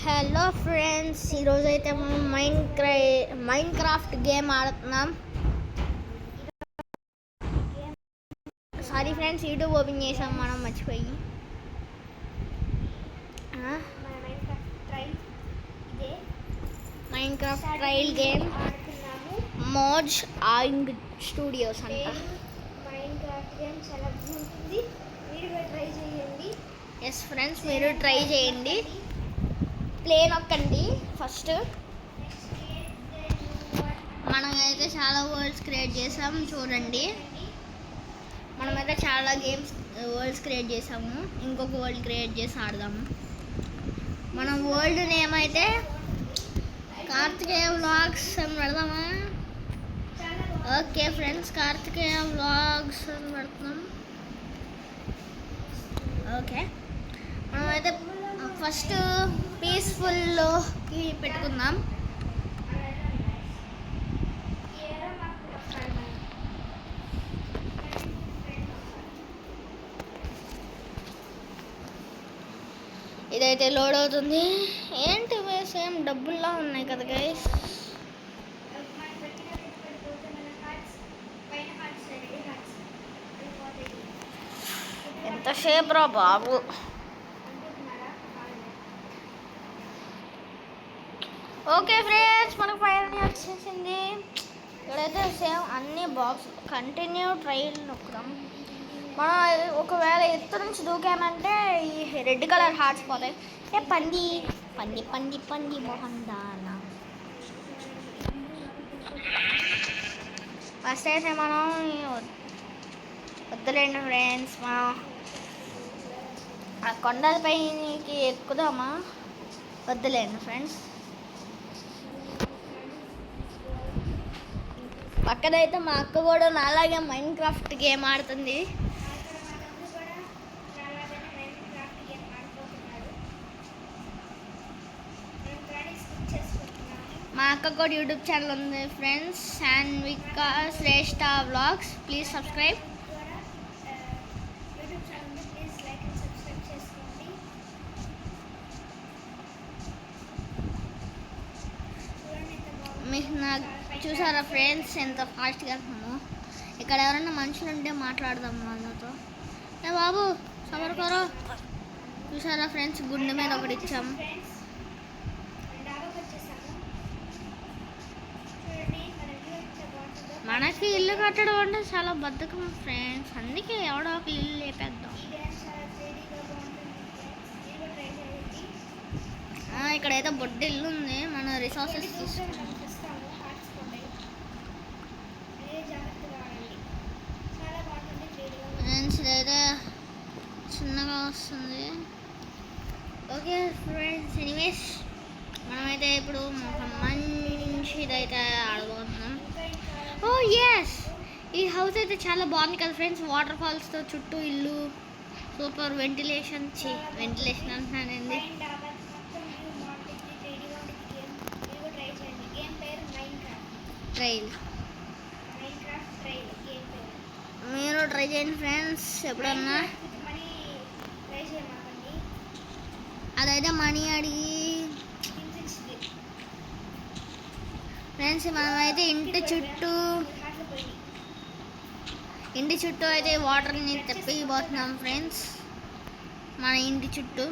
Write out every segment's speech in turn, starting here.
Hello friends, ఈరోజు అయితే మనం మైండ్ క్రాఫ్ట్ గేమ్ ఆడుతున్నాం. సారీ ఫ్రెండ్స్, యూట్యూబ్ ఓపెన్ చేసాం మనం మర్చిపోయి. Minecraft trial game Mojang studios అంట. మైండ్ క్రాఫ్ట్ గేమ్ చాలా బాగుంటుంది, మీరు కూడా ట్రై చేయండి. ఎస్ ఫ్రెండ్స్, మీరు ట్రై చేయండి. ప్లే నొక్కండి ఫస్ట్. మనం అయితే చాలా వరల్డ్స్ క్రియేట్ చేసాము చూడండి. మనమైతే చాలా వరల్డ్స్ క్రియేట్ చేసాము. ఇంకొక వరల్డ్ క్రియేట్ చేసి ఆడదాము. మనం వరల్డ్ నేమ్ అయితే కార్తికేయ వ్లాగ్స్ అని పెడదామా? ఓకే ఫ్రెండ్స్, కార్తికేయ వ్లాగ్స్ అని పెడుతున్నాం. ఓకే, మనమైతే ఫస్ట్ పీస్ఫుల్లోకి పెట్టుకుందాం. ఇదైతే లోడ్ అవుతుంది. ఏంటి సేమ్ డబ్బుల్లా ఉన్నాయి కదా గైస్. ఎంతసేపు రా బాబు. ఓకే ఫ్రెండ్స్, మనకు ఫైనల్ వచ్చేసింది. ఇక్కడైతే సేమ్ అన్ని బాక్స్ కంటిన్యూ ట్రైల్ నొక్కుదాం. మనం ఒకవేళ ఎత్తు నుంచి దూకామంటే ఈ రెడ్ కలర్ హార్ట్స్ పోతాయి. పంది పంది పంది పంది మోహన్ దానా. ఫస్ట్ అయితే మనం వద్దులేండి ఫ్రెండ్స్, మనం ఆ కొండలపైకి ఎక్కుదామా? వద్దులేండి ఫ్రెండ్స్. పక్కనైతే మా అక్క కూడా నాలాగే మైండ్ క్రాఫ్ట్ గేమ్ ఆడుతుంది. మా అక్క కూడా యూట్యూబ్ ఛానల్ ఉంది friends, Sanvika Shreshta vlogs. Please subscribe. మీకు నాకు చూసారా ఫ్రెండ్స్ ఎంత ఫాస్ట్గా వెళ్తున్నాము. ఇక్కడ ఎవరైనా మనుషులు ఉంటే మాట్లాడదాం వాళ్ళతో. ఏ బాబు సమర్కరో. చూసారా ఫ్రెండ్స్, గుండె మీద ఒకటి ఇచ్చాం. మనకి ఇల్లు కట్టడం అంటే చాలా బద్ధకం ఫ్రెండ్స్, అందుకే ఎవడో ఒక ఇల్లు లేపేద్దాం. ఇక్కడైతే బొడ్డ ఇల్లు ఉంది. మన రిసోర్సెస్ తీసుకుంటాం ఫ్రెండ్స్. ఇదైతే చిన్నగా వస్తుంది. ఓకే ఫ్రెండ్స్, ఎనీవేస్ మనమైతే ఇప్పుడు ఒక మంచిదైతే ఆడబోతున్నాం. ఓ ఎస్, ఈ హౌస్ అయితే చాలా బాగుంది కదా ఫ్రెండ్స్. వాటర్ ఫాల్స్తో చుట్టూ ఇల్లు, సూపర్ వెంటిలేషన్ అంటున్నానండి. ట్రైల్ మీరు ట్రై చేయండి ఫ్రెండ్స్ ఎప్పుడన్నా. అదైతే మనీ అడిగి ఫ్రెండ్స్, మనమైతే ఇంటి చుట్టూ అయితే వాటర్ని తెప్పిపోతున్నాం ఫ్రెండ్స్. మన ఇంటి చుట్టూ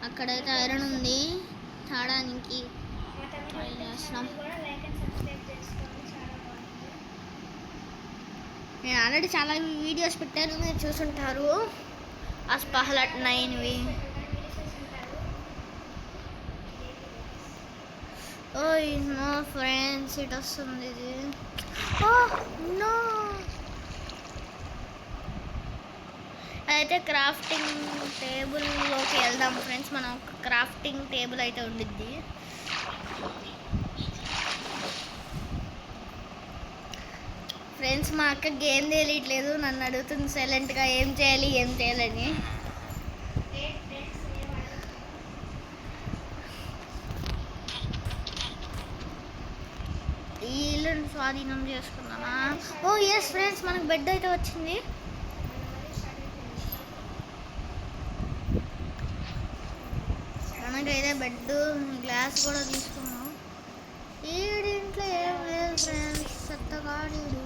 అక్కడైతే ఐరన్ ఉంది, తాడానికి ట్రై చేస్తున్నాం. నేను ఆల్రెడీ చాలా వీడియోస్ పెట్టాను, మీరు చూసుంటారు. అస్పహలట్ 9వి. ఓయ్ నో ఫ్రెండ్స్, ఇట్ వస్తుంది ఇది. నో, అయితే క్రాఫ్టింగ్ టేబుల్లోకి వెళ్దాం ఫ్రెండ్స్. మనం క్రాఫ్టింగ్ టేబుల్ అయితే ఉండిద్ది. ఫ్రెండ్స్, మా అక్క గేమ్ తెలియట్లేదు, నన్ను అడుగుతుంది సైలెంట్గా ఏం చేయాలని. ఈ ఇల్లుని స్వాధీనం చేసుకున్నామా? ఓ ఎస్ ఫ్రెండ్స్, మనకు బెడ్ అయితే వచ్చింది. మనకైతే బెడ్ గ్లాస్ కూడా తీసుకున్నాం. ఈడింట్లో ఏం లేదు ఫ్రెండ్స్, చెత్తగాడీడు.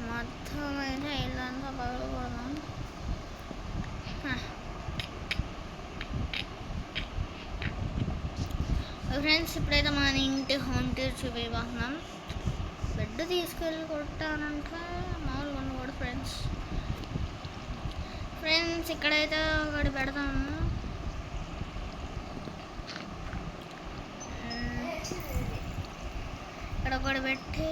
మొత్తం అయితే ఇల్లంతా పగలకూడదాం. ఫ్రెండ్స్ ఇప్పుడైతే మన ఇంటి హోమ్ టూర్ చూపిస్తున్నాం. బెడ్ తీసుకెళ్ళి కొట్టానంటే మామూలుగా ఉండకూడదు ఫ్రెండ్స్. ఇక్కడైతే ఒకటి పెడతాము. ఇక్కడ ఒకటి పెట్టి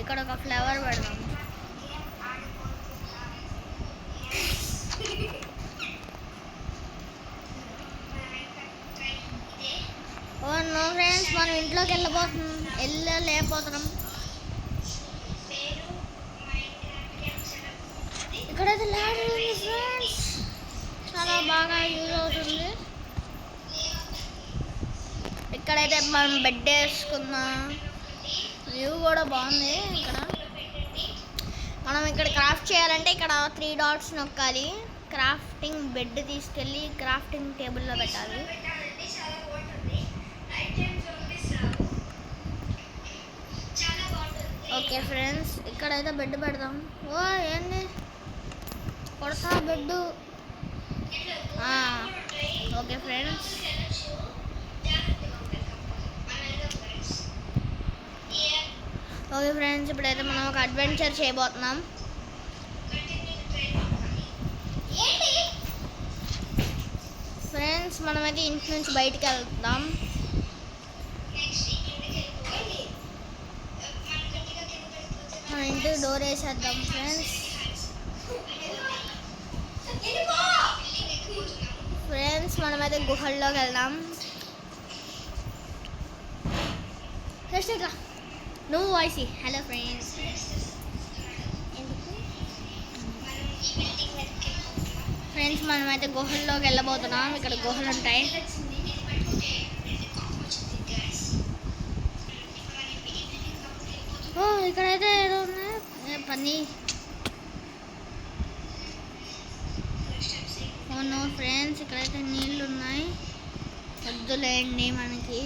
ఇక్కడ ఒక ఫ్లవర్ పెడదాం. ఓ నో ఫ్రెండ్స్, మనం ఇంట్లోకి వెళ్ళలేకపోతున్నాం. ఇక్కడైతే ల్యాడర్ ఉంది ఫ్రెండ్స్, చాలా బాగా యూజ్ అవుతుంది. ఇక్కడైతే మనం బెడ్ వేసుకున్నాం. వ్యూ కూడా బాగుంది. మనం ఇక్కడ క్రాఫ్ట్ చేయాలంటే ఇక్కడ 3 డాట్స్ నొక్కాలి. క్రాఫ్టింగ్ బెడ్ తీసుకెళ్ళి క్రాఫ్టింగ్ టేబుల్లో పెట్టాలి. ఓకే ఫ్రెండ్స్, ఇక్కడైతే బెడ్ పెడదాం. ఓ ఏంది కొడతా బెడ్. ఓకే ఫ్రెండ్స్, ఇప్పుడైతే మనం ఒక అడ్వెంచర్ చేయబోతున్నాం. ఫ్రెండ్స్ మనమైతే ఇంటి నుంచి బయటికి వెళ్దాం. మన ఇంటి డోర్ వేసేద్దాం ఫ్రెండ్స్. మనమైతే గుహల్లోకి వెళ్దాం. నువ్వు వాయిస్ హలో ఫ్రెండ్స్. మనమైతే గుహల్లోకి వెళ్ళబోతున్నాం. ఇక్కడ గుహలు ఉంటాయి. ఇక్కడైతే ఏదో ఉన్నాయి పని. నో ఫ్రెండ్స్, ఇక్కడైతే నీళ్ళు ఉన్నాయి. వద్దులేండి మనకి.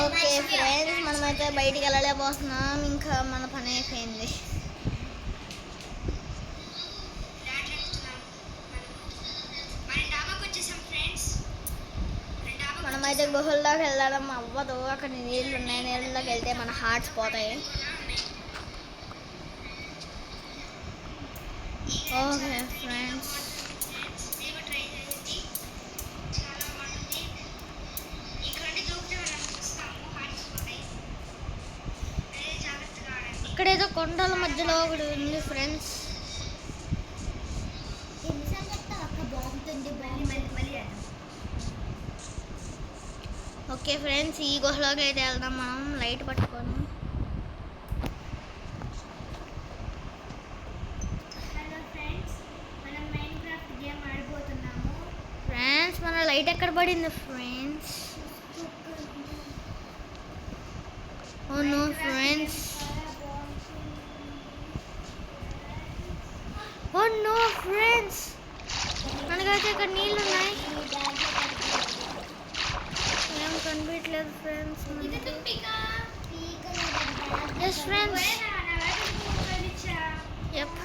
ఓకే ఫ్రెండ్స్, మనమైతే బయటికి వెళ్ళలేకపోతున్నాం. ఇంకా మన పని అయిపోయింది. మనమైతే గుహల్లోకి వెళ్ళడం అవ్వదు. అక్కడ నీళ్ళు ఉన్నాయి. నీళ్ళలోకి వెళ్తే మన హార్ట్స్ పోతాయి. ఓకే ఫ్రెండ్స్, ఇక్కడేదో కొండల మధ్యలో ఒకటి ఉంది ఫ్రెండ్స్. ఓకే ఫ్రెండ్స్, ఈ గుహలోకి అయితే వెళ్దాం మనం లైట్ పట్టుకొని. ఫ్రెండ్స్ మన లైట్ ఎక్కడ పడింది friends? Oh no friends, oh no friends, మనకైతే ఇక్కడ నీళ్ళు ఉన్నాయి. ఏం కనిపించలేదు friends. Yes friends, yup.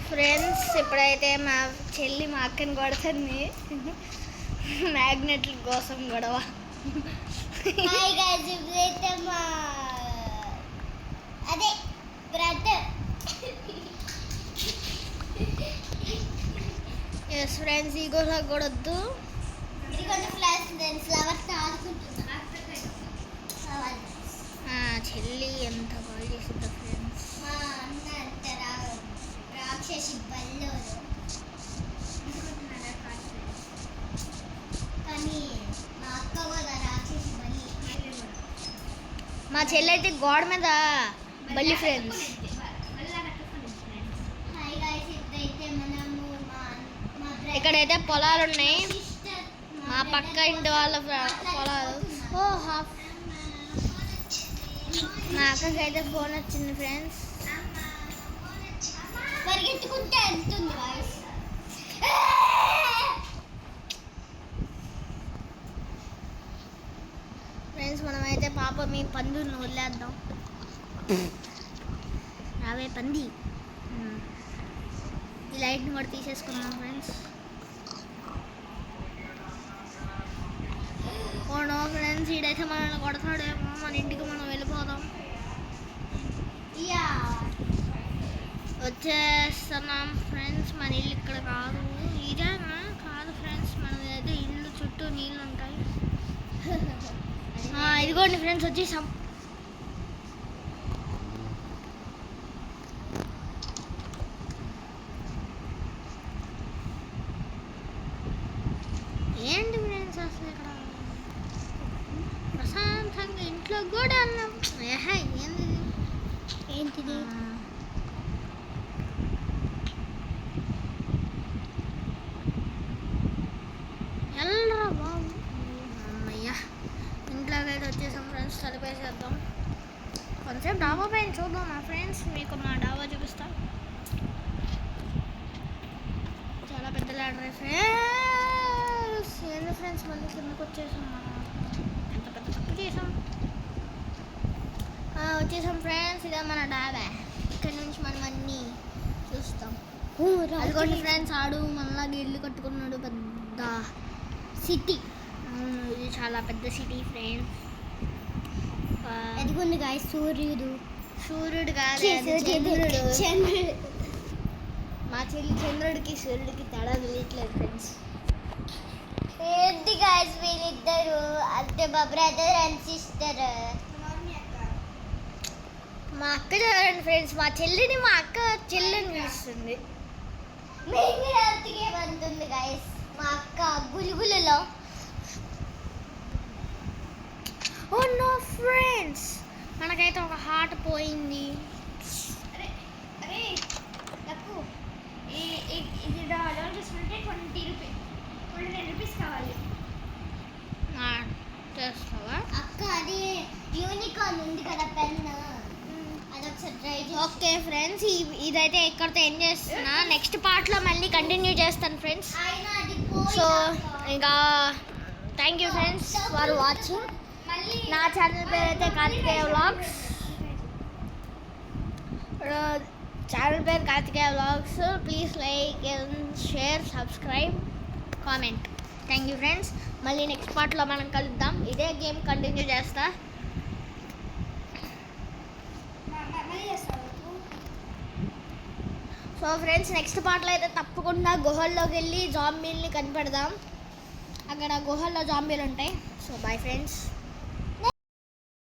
Friends ఇప్పుడైతే మా చెల్లి మా అక్కని కొడుతుంది. మ్యాగ్నెట్ల కోసం గొడవ. అదే బ్రదర్. ఎస్ ఫ్రెండ్స్, ఈ గుహలోకి కూడా వద్దు. ఇదిగోండి ఫ్లాష్ నేను ఫ్లవర్స్ ఆడుకుంటున్నా చెల్లి ఎంత బాగా చేసిందో ఫ్రెండ్స్. మా అన్న అంత రాక్షసి బల్లోరు కానీ మా అక్క కూడా రాక్షసి బల్లి. మా చెల్లి అయితే గోడ మీద బల్లి ఫ్రెండ్స్. హాయ్ గైస్, ఇప్పుడైతే మనము మా ఇక్కడైతే పొలాలు ఉన్నాయి. సిస్టర్ మా పక్క ఇంటి వాళ్ళ పొలాలు. ఓ హాఫ్ మా అక్కకైతే ఫోన్ వచ్చింది ఫ్రెండ్స్. పరిగెత్తుకుంటే వెళ్తుంది గైస్. ఫ్రెండ్స్ మనమైతే పాప మీ పందులను వదిలేద్దాం. రావే పంది. ఈ లైట్ని కూడా తీసేసుకున్నాం ఫ్రెండ్స్. ఓనో ఫ్రెండ్స్, ఈడైతే మనల్ని కొడతాడేమో. మన ఇంటికి మనం వెళ్ళిపోదాం. యా వచ్చేస్తున్నాం ఫ్రెండ్స్. మన ఇల్లు ఇక్కడ కాదు. ఇదేనా? కాదు ఫ్రెండ్స్, మనదైతే ఇల్లు చుట్టూ నీళ్ళు ఉంటాయి. ఇదిగోండి ఫ్రెండ్స్, వచ్చేసాం. ఏంటి ఫ్రెండ్స్ అసలు ఇక్కడ ప్రశాంతంగా ఇంట్లో కూడా అన్నాం. ఏంది ఏంటిది? ఎల్లరా బాబు. అమ్మయ్యా, ఇంట్లోకి అయితే వచ్చేసాం ఫ్రెండ్స్. తలిపేసేద్దాం. కొంచెం డాబా పైన చూద్దాం మా ఫ్రెండ్స్. మీకు మా డాబా చూపిస్తాం. చాలా పెద్ద లాడర్ ఫ్రెండ్స్. ఏంది ఫ్రెండ్స్, మళ్ళీ కిందకు వచ్చేసాం. మనం ఎంత పెద్ద తప్పు చేసాం. వచ్చేసాం ఫ్రెండ్స్. ఇదే మన డాబా. ఇక్కడ నుంచి మనం అన్నీ చూస్తాం. అదిగోండి ఫ్రెండ్స్, ఆడు మనలాగా ఇల్లు కట్టుకున్నాడు. పెద్ద సిటీ. ఇది చాలా పెద్ద సిటీ ఫ్రెండ్స్. ఎదుగుంది గాయస్ సూర్యుడు. సూర్యుడు కాదు, అది చంద్రుడు. చంద్రుడు. మా చెల్లి చంద్రుడికి సూర్యుడికి తేడా తెలియట్లేదు ఫ్రెండ్స్. ఏంటి గాయస్ వీళ్ళిద్దరు అంటే మా బ్రదర్ అండ్ సిస్టర్. మా అక్క చూడండి ఫ్రెండ్స్. మా చెల్లిని మా అక్క చెల్లిని పిలుస్తుంది. మేఘరాతికే వంతుంది గాయస్ మా అక్క గులుగులలో. ఓ నో ఫ్రెండ్స్, మనకైతే ఒక హార్ట్ పోయింది. అరే నాకు ఇది డౌన్లోడ్ చేసుకుంటే 29 రూపీస్ కావాలి. చేస్తావా అక్క? అది యూనికార్న్ ఉంది కదా పెన్, అది ఒకసారి ట్రై చేసి. ఓకే ఫ్రెండ్స్, ఇదైతే ఇక్కడితో ఎండ్ చేస్తున్నా. నెక్స్ట్ పార్ట్లో మళ్ళీ కంటిన్యూ చేస్తాను ఫ్రెండ్స్. అయినా అది సో ఇంకా thank you friends for watching. మళ్ళీ నా ఛానల్ పేరు అయితే కార్తికేయ వ్లాగ్స్. ఛానల్ పేరు Karthikeya vlogs. Please like and share, subscribe, comment. Thank you friends. మళ్ళీ నెక్స్ట్ పార్ట్లో మనం కలుద్దాం. ఇదే గేమ్ కంటిన్యూ చేస్తా. మళ్ళీ చేస్తావు. సో ఫ్రెండ్స్, నెక్స్ట్ పార్ట్లో అయితే తప్పకుండా గుహల్లోకి వెళ్ళి జాంబీల్ని కనిపెడదాం. అక్కడ గుహల్లో జాంబీలు ఉంటాయి. So bye friends.